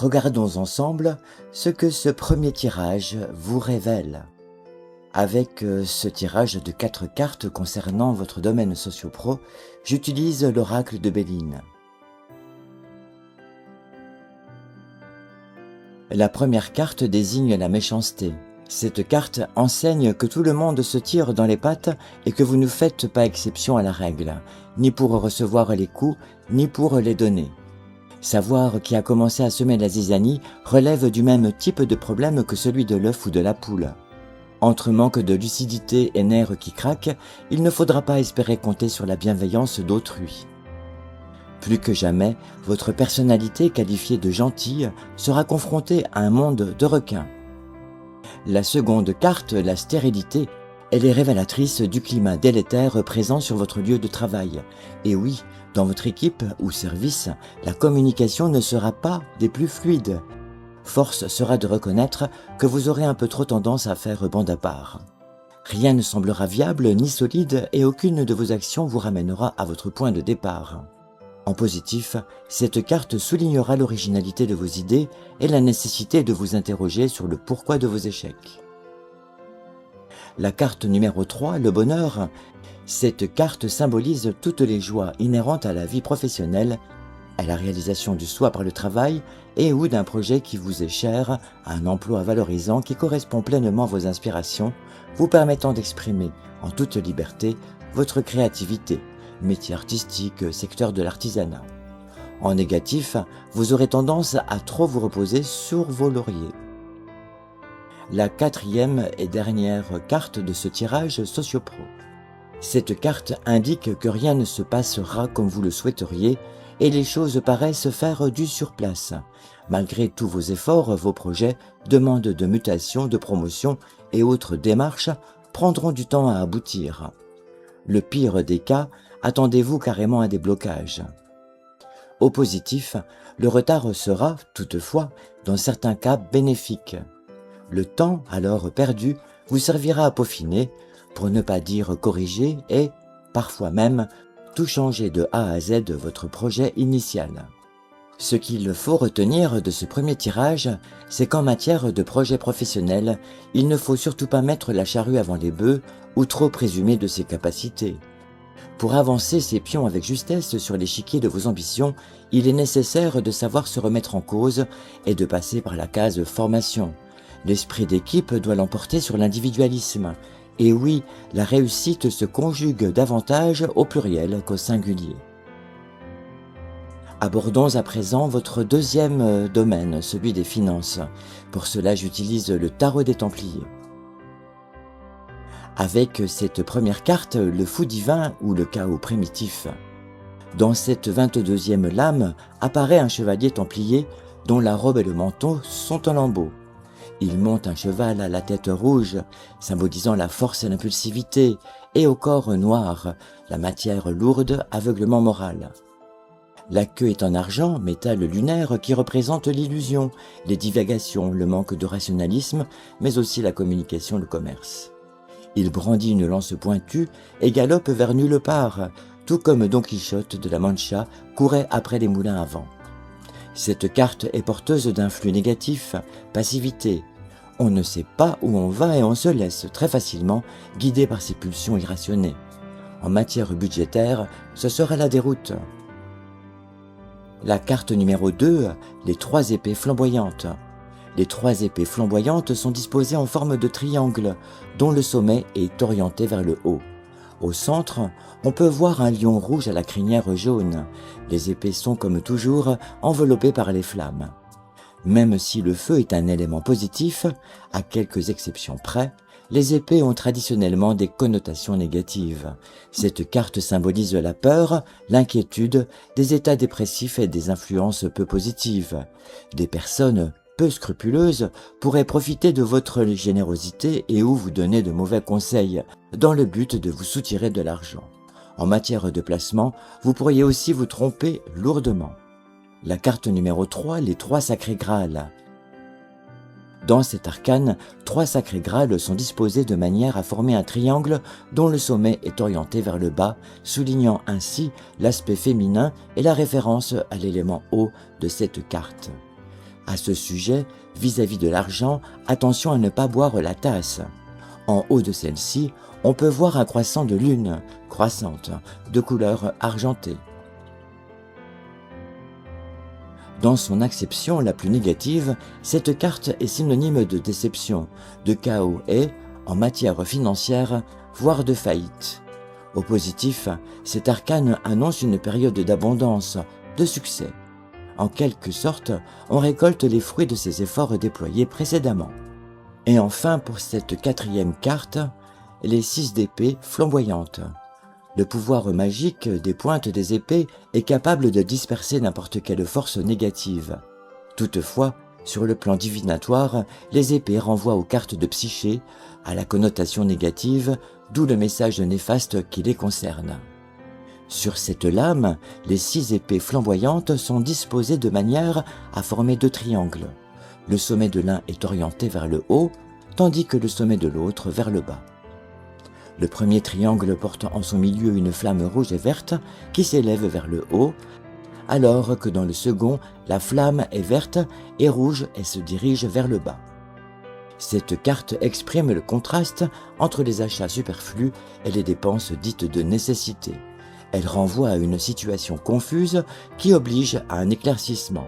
Regardons ensemble ce que ce premier tirage vous révèle. Avec ce tirage de 4 cartes concernant votre domaine socio-pro, j'utilise l'oracle de Béline. La première carte désigne la méchanceté. Cette carte enseigne que tout le monde se tire dans les pattes et que vous ne faites pas exception à la règle, ni pour recevoir les coups, ni pour les donner. Savoir qui a commencé à semer la zizanie relève du même type de problème que celui de l'œuf ou de la poule. Entre manque de lucidité et nerfs qui craquent, il ne faudra pas espérer compter sur la bienveillance d'autrui. Plus que jamais, votre personnalité qualifiée de gentille sera confrontée à un monde de requins. La seconde carte, la stérilité, elle est révélatrice du climat délétère présent sur votre lieu de travail. Et oui, dans votre équipe ou service, la communication ne sera pas des plus fluides. Force sera de reconnaître que vous aurez un peu trop tendance à faire bande à part. Rien ne semblera viable ni solide et aucune de vos actions vous ramènera à votre point de départ. En positif, cette carte soulignera l'originalité de vos idées et la nécessité de vous interroger sur le pourquoi de vos échecs. La carte numéro 3, le bonheur, cette carte symbolise toutes les joies inhérentes à la vie professionnelle, à la réalisation du soi par le travail et ou d'un projet qui vous est cher, à un emploi valorisant qui correspond pleinement à vos inspirations, vous permettant d'exprimer en toute liberté votre créativité, métier artistique, secteur de l'artisanat. En négatif, vous aurez tendance à trop vous reposer sur vos lauriers. La quatrième et dernière carte de ce tirage socio-pro. Cette carte indique que rien ne se passera comme vous le souhaiteriez et les choses paraissent faire du surplace. Malgré tous vos efforts, vos projets, demandes de mutation, de promotion et autres démarches prendront du temps à aboutir. Le pire des cas, attendez-vous carrément à des blocages. Au positif, le retard sera, toutefois, dans certains cas bénéfique. Le temps, alors perdu, vous servira à peaufiner, pour ne pas dire corriger et, parfois même, tout changer de A à Z de votre projet initial. Ce qu'il faut retenir de ce premier tirage, c'est qu'en matière de projet professionnel, il ne faut surtout pas mettre la charrue avant les bœufs ou trop présumer de ses capacités. Pour avancer ses pions avec justesse sur l'échiquier de vos ambitions, il est nécessaire de savoir se remettre en cause et de passer par la case formation. L'esprit d'équipe doit l'emporter sur l'individualisme. Et oui, la réussite se conjugue davantage au pluriel qu'au singulier. Abordons à présent votre deuxième domaine, celui des finances. Pour cela, j'utilise le tarot des Templiers. Avec cette première carte, le fou divin ou le chaos primitif. Dans cette 22e lame apparaît un chevalier templier dont la robe et le manteau sont en lambeaux. Il monte un cheval à la tête rouge, symbolisant la force et l'impulsivité, et au corps noir, la matière lourde, aveuglement moral. La queue est en argent, métal lunaire qui représente l'illusion, les divagations, le manque de rationalisme, mais aussi la communication, le commerce. Il brandit une lance pointue et galope vers nulle part, tout comme Don Quichotte de la Mancha courait après les moulins à vent. Cette carte est porteuse d'un flux négatif, passivité. On ne sait pas où on va et on se laisse très facilement guider par ses pulsions irrationnées. En matière budgétaire, ce sera la déroute. La carte numéro 2, les 3 épées flamboyantes. Les 3 épées flamboyantes sont disposées en forme de triangle, dont le sommet est orienté vers le haut. Au centre, on peut voir un lion rouge à la crinière jaune. Les épées sont, comme toujours, enveloppées par les flammes. Même si le feu est un élément positif, à quelques exceptions près, les épées ont traditionnellement des connotations négatives. Cette carte symbolise la peur, l'inquiétude, des états dépressifs et des influences peu positives. Des personnes peu scrupuleuses pourraient profiter de votre générosité et ou vous donner de mauvais conseils, dans le but de vous soutirer de l'argent. En matière de placement, vous pourriez aussi vous tromper lourdement. La carte numéro 3, les 3 sacrés Graals. Dans cet arcane, 3 sacrés Graals sont disposés de manière à former un triangle dont le sommet est orienté vers le bas, soulignant ainsi l'aspect féminin et la référence à l'élément eau de cette carte. À ce sujet, vis-à-vis de l'argent, attention à ne pas boire la tasse. En haut de celle-ci, on peut voir un croissant de lune, croissante, de couleur argentée. Dans son acception la plus négative, cette carte est synonyme de déception, de chaos et, en matière financière, voire de faillite. Au positif, cet arcane annonce une période d'abondance, de succès. En quelque sorte, on récolte les fruits de ses efforts déployés précédemment. Et enfin, pour cette quatrième carte, les 6 d'épée flamboyantes. Le pouvoir magique des pointes des épées est capable de disperser n'importe quelle force négative. Toutefois, sur le plan divinatoire, les épées renvoient aux cartes de Psyché, à la connotation négative, d'où le message néfaste qui les concerne. Sur cette lame, les 6 épées flamboyantes sont disposées de manière à former 2 triangles. Le sommet de l'un est orienté vers le haut, tandis que le sommet de l'autre vers le bas. Le premier triangle porte en son milieu une flamme rouge et verte qui s'élève vers le haut, alors que dans le second, la flamme est verte et rouge et se dirige vers le bas. Cette carte exprime le contraste entre les achats superflus et les dépenses dites de nécessité. Elle renvoie à une situation confuse qui oblige à un éclaircissement.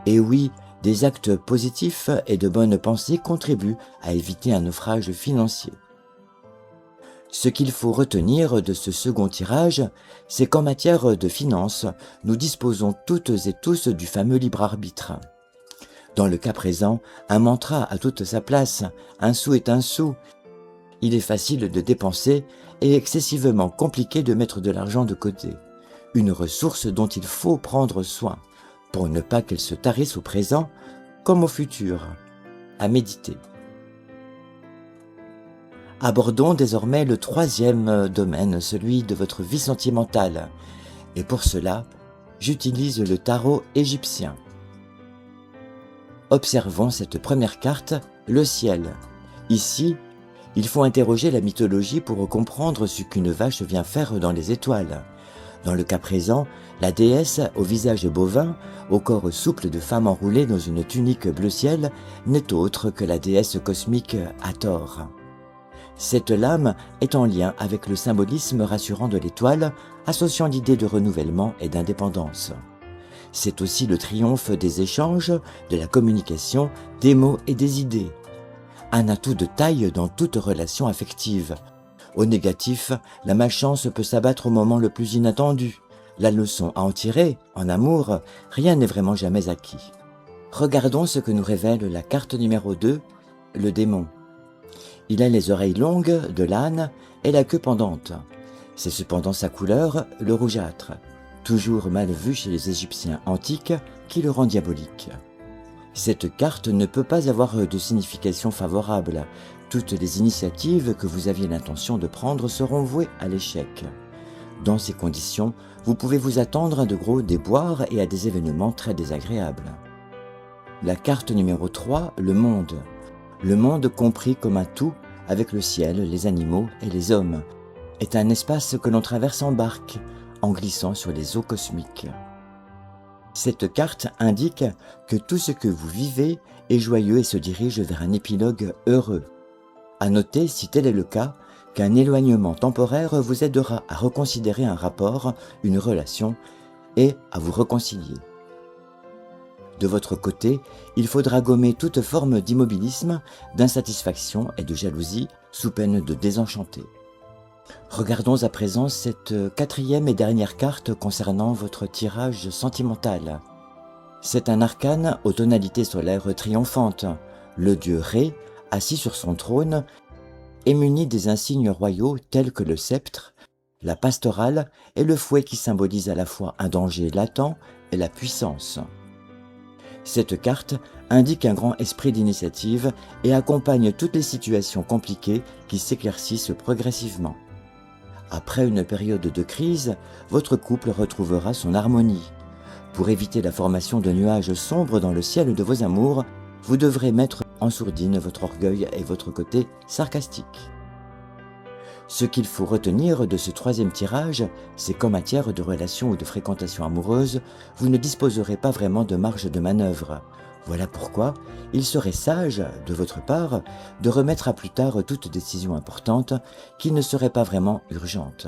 Et oui, des actes positifs et de bonnes pensées contribuent à éviter un naufrage financier. Ce qu'il faut retenir de ce second tirage, c'est qu'en matière de finances, nous disposons toutes et tous du fameux libre arbitre. Dans le cas présent, un mantra a toute sa place, un sou est un sou. Il est facile de dépenser et excessivement compliqué de mettre de l'argent de côté. Une ressource dont il faut prendre soin, pour ne pas qu'elle se tarisse au présent comme au futur. À méditer. Abordons désormais le troisième domaine, celui de votre vie sentimentale. Et pour cela, j'utilise le tarot égyptien. Observons cette première carte, le ciel. Ici, il faut interroger la mythologie pour comprendre ce qu'une vache vient faire dans les étoiles. Dans le cas présent, la déesse, au visage bovin, au corps souple de femme enroulée dans une tunique bleu ciel, n'est autre que la déesse cosmique Hathor. Cette lame est en lien avec le symbolisme rassurant de l'étoile, associant l'idée de renouvellement et d'indépendance. C'est aussi le triomphe des échanges, de la communication, des mots et des idées. Un atout de taille dans toute relation affective. Au négatif, la malchance peut s'abattre au moment le plus inattendu. La leçon à en tirer, en amour, rien n'est vraiment jamais acquis. Regardons ce que nous révèle la carte numéro 2, le démon. Il a les oreilles longues de l'âne et la queue pendante. C'est cependant sa couleur, le rougeâtre, toujours mal vu chez les Égyptiens antiques, qui le rend diabolique. Cette carte ne peut pas avoir de signification favorable. Toutes les initiatives que vous aviez l'intention de prendre seront vouées à l'échec. Dans ces conditions, vous pouvez vous attendre à de gros déboires et à des événements très désagréables. La carte numéro 3, le monde. Le monde compris comme un tout avec le ciel, les animaux et les hommes, est un espace que l'on traverse en barque, en glissant sur les eaux cosmiques. Cette carte indique que tout ce que vous vivez est joyeux et se dirige vers un épilogue heureux. À noter, si tel est le cas, qu'un éloignement temporaire vous aidera à reconsidérer un rapport, une relation, et à vous réconcilier. De votre côté, il faudra gommer toute forme d'immobilisme, d'insatisfaction et de jalousie, sous peine de désenchanter. Regardons à présent cette quatrième et dernière carte concernant votre tirage sentimental. C'est un arcane aux tonalités solaires triomphantes. Le dieu Ré, assis sur son trône, est muni des insignes royaux tels que le sceptre, la pastorale et le fouet qui symbolisent à la fois un danger latent et la puissance. Cette carte indique un grand esprit d'initiative et accompagne toutes les situations compliquées qui s'éclaircissent progressivement. Après une période de crise, votre couple retrouvera son harmonie. Pour éviter la formation de nuages sombres dans le ciel de vos amours, vous devrez mettre en sourdine votre orgueil et votre côté sarcastique. Ce qu'il faut retenir de ce troisième tirage, c'est qu'en matière de relations ou de fréquentation amoureuse, vous ne disposerez pas vraiment de marge de manœuvre. Voilà pourquoi il serait sage, de votre part, de remettre à plus tard toute décision importante qui ne serait pas vraiment urgente.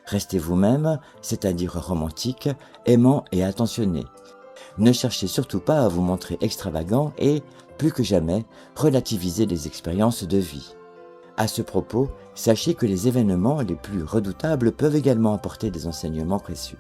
Restez vous-même, c'est-à-dire romantique, aimant et attentionné. Ne cherchez surtout pas à vous montrer extravagant et, plus que jamais, relativisez les expériences de vie. À ce propos, sachez que les événements les plus redoutables peuvent également apporter des enseignements précieux.